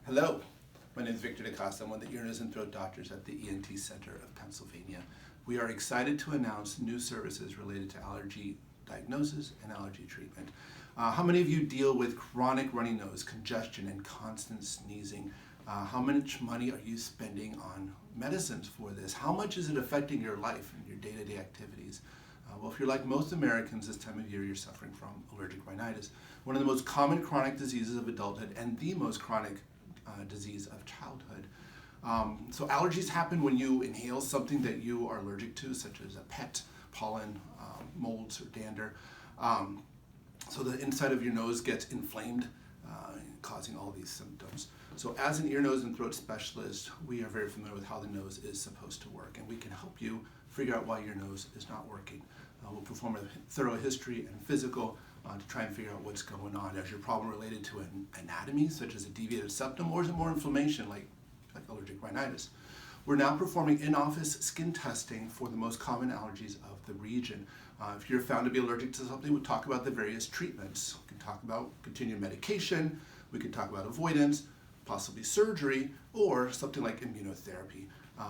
Hello, my name is Victor DaCosta. I'm one of the ear, nose, and throat doctors at the ENT Center of Pennsylvania. We are excited to announce new services related to allergy diagnosis and allergy treatment. How many of you deal with chronic runny nose, congestion, and constant sneezing? How much money are you spending on medicines for this? How much is it affecting your life and your day-to-day activities? Well, if you're like most Americans this time of year, you're suffering from allergic rhinitis, one of the most common chronic diseases of adulthood and the most chronic disease of childhood. So allergies happen when you inhale something that you are allergic to, such as a pet, pollen, molds, or dander. So the inside of your nose gets inflamed, causing all these symptoms. So as an ear, nose, and throat specialist, we are very familiar with how the nose is supposed to work, and we can help you figure out why your nose is not working. We'll perform a thorough history and physical to try and figure out what's going on. Is your problem related to an anatomy, such as a deviated septum, or is it more inflammation, like allergic rhinitis? We're now performing in-office skin testing for the most common allergies of the region. If you're found to be allergic to something, we'll talk about the various treatments. We can talk about continued medication, we can talk about avoidance, possibly surgery, or something like immunotherapy.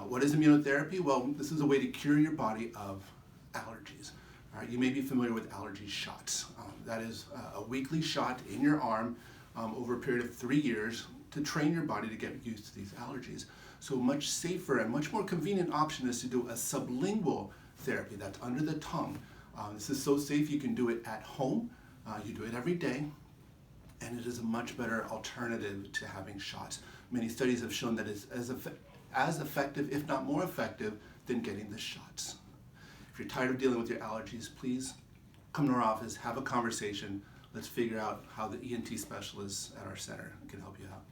What is immunotherapy? Well, this is a way to cure your body of allergies. All right, you may be familiar with allergy shots. That is a weekly shot in your arm over a period of 3 years to train your body to get used to these allergies. So a much safer and much more convenient option is to do a sublingual therapy that's under the tongue. This is so safe you can do it at home. You do it every day, and it is a much better alternative to having shots. Many studies have shown that it's as effective, if not more effective, than getting the shots. If you're tired of dealing with your allergies, please come to our office, have a conversation. Let's figure out how the ENT specialists at our center can help you out.